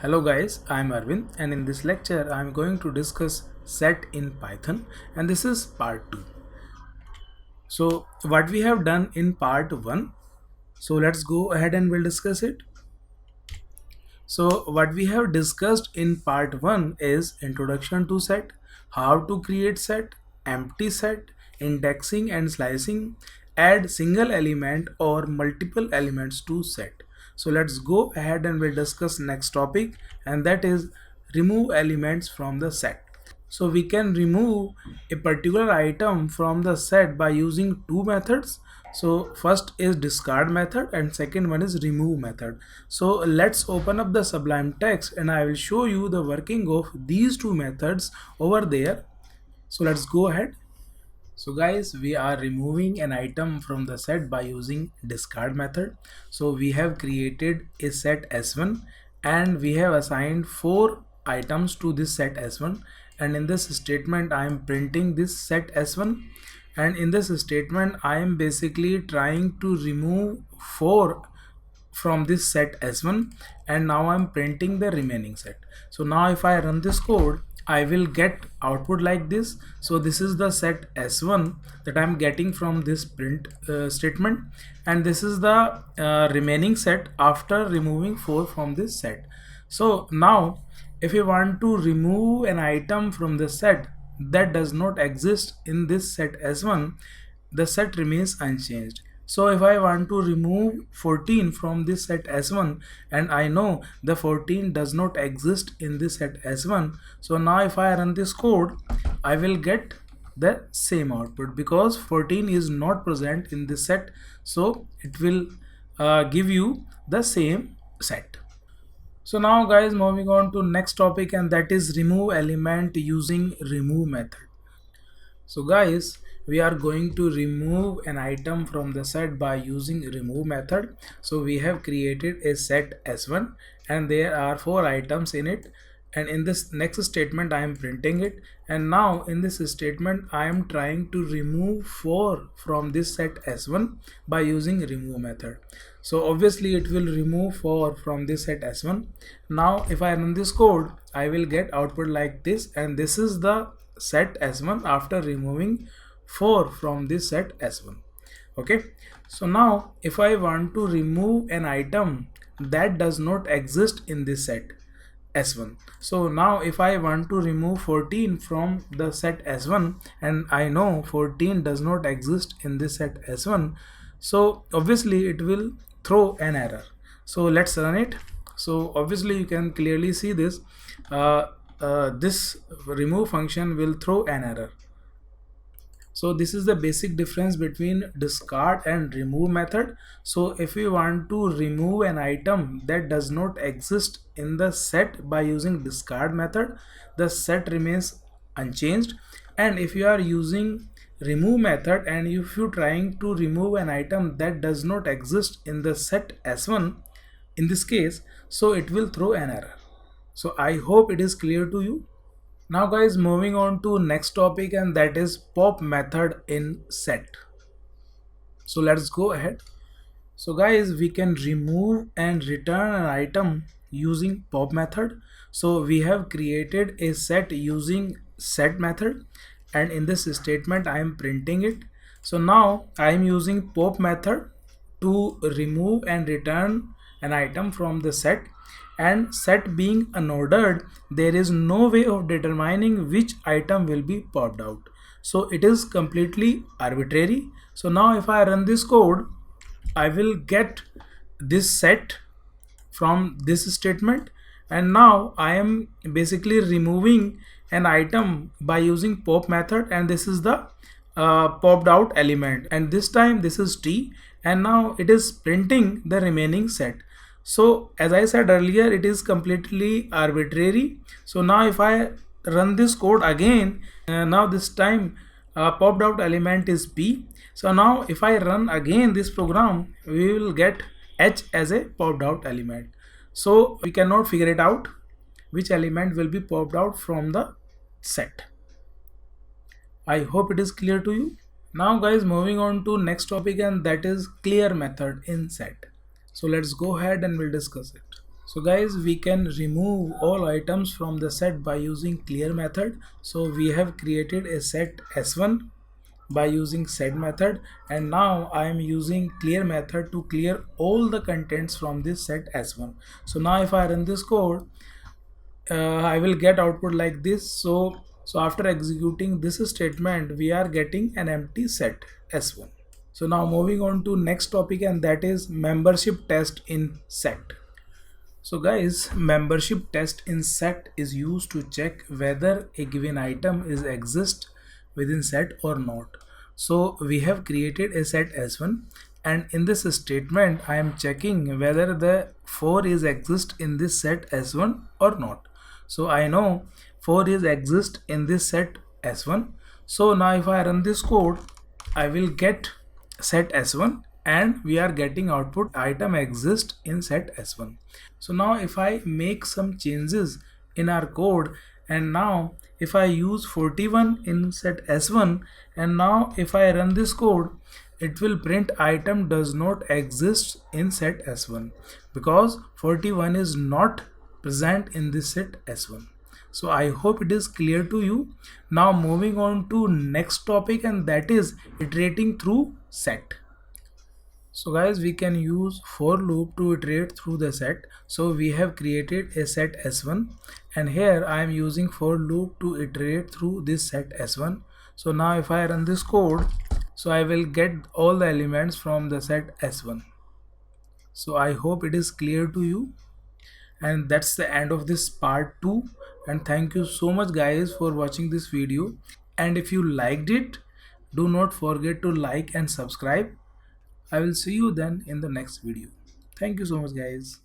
Hello guys, I am Arvind and in this lecture I am going to discuss set in Python and this is part 2. So what we have done in part 1, so let's go ahead and we'll discuss it. So what we have discussed in part 1 is introduction to set, how to create set, empty set, indexing and slicing, add single element or multiple elements to set. So let's go ahead and we'll discuss next topic, and that is remove elements from the set. So we can remove a particular item from the set by using two methods. So first is discard method and second one is remove method. So let's open up the Sublime Text and I will show you the working of these two methods over there. So let's go ahead. So guys, we are removing an item from the set by using discard method. So we have created a set S1 and we have assigned 4 items to this set S1, and in this statement I am printing this set S1, and in this statement I am basically trying to remove 4 from this set S1, and now I'm printing the remaining set. So now if I run this code, I will get output like this. So this is the set S1 that I'm getting from this print statement, and this is the remaining set after removing 4 from this set. So now if you want to remove an item from the set that does not exist in this set S1, the set remains unchanged. So if I want to remove 14 from this set S1 and I know the 14 does not exist in this set S1, so now if I run this code, I will get the same output because 14 is not present in this set, so it will give you the same set. So now guys, moving on to next topic, and that is remove element using remove method. So guys, we are going to remove an item from the set by using remove method. So we have created a set S1 and there are 4 items in it, and in this next statement I am printing it, and now in this statement I am trying to remove 4 from this set S1 by using remove method. So obviously it will remove 4 from this set S1. Now if I run this code, I will get output like this, and this is the set S1 after removing 4 from this set S1. Okay, so now if I want to remove an item that does not exist in this set S1, so now if I want to remove 14 from the set S1 and I know 14 does not exist in this set S1, so obviously it will throw an error. So let's run it. So obviously you can clearly see this. This remove function will throw an error. So this is the basic difference between discard and remove method. So if we want to remove an item that does not exist in the set by using discard method, the set remains unchanged, and if you are using remove method and if you trying to remove an item that does not exist in the set S1 in this case, so it will throw an error. So I hope it is clear to you. Now guys, moving on to next topic, and that is pop method in set. So let's go ahead. So guys, we can remove and return an item using pop method. So we have created a set using set method, and in this statement I am printing it. So now I am using pop method to remove and return an item from the set, and set being unordered, there is no way of determining which item will be popped out. So it is completely arbitrary. So now if I run this code, I will get this set from this statement, and now I am basically removing an item by using pop method, and this is the popped out element, and this time this is T, and now it is printing the remaining set. So as I said earlier, it is completely arbitrary. So now if I run this code again, now this time popped out element is P. So now if I run again this program, we will get H as a popped out element. So we cannot figure it out which element will be popped out from the set. I hope it is clear to you. Now guys, moving on to next topic, and that is clear method in set. So let's go ahead and we'll discuss it. So guys, we can remove all items from the set by using clear method. So we have created a set S1 by using set method, and now I am using clear method to clear all the contents from this set S1. So now if I run this code, I will get output like this. So after executing this statement, we are getting an empty set S1. So now moving on to next topic, and that is membership test in set. So guys, membership test in set is used to check whether a given item is exist within set or not. So we have created a set S1, and in this statement I am checking whether the 4 is exist in this set S1 or not. So I know 4 is exist in this set S1. So now if I run this code, I will get set S1, and we are getting output item exist in set S1. So now if I make some changes in our code, and now if I use 41 in set S1, and now if I run this code, it will print item does not exist in set S1 because 41 is not present in this set S1. So I hope it is clear to you. Now moving on to next topic, and that is iterating through set. So guys, we can use for loop to iterate through the set. So we have created a set S1, and here I am using for loop to iterate through this set S1. So now if I run this code, so I will get all the elements from the set S1. So I hope it is clear to you, and that's the end of this part 2. And thank you so much guys for watching this video, and if you liked it, do not forget to like and subscribe. I will see you then in the next video. Thank you so much guys.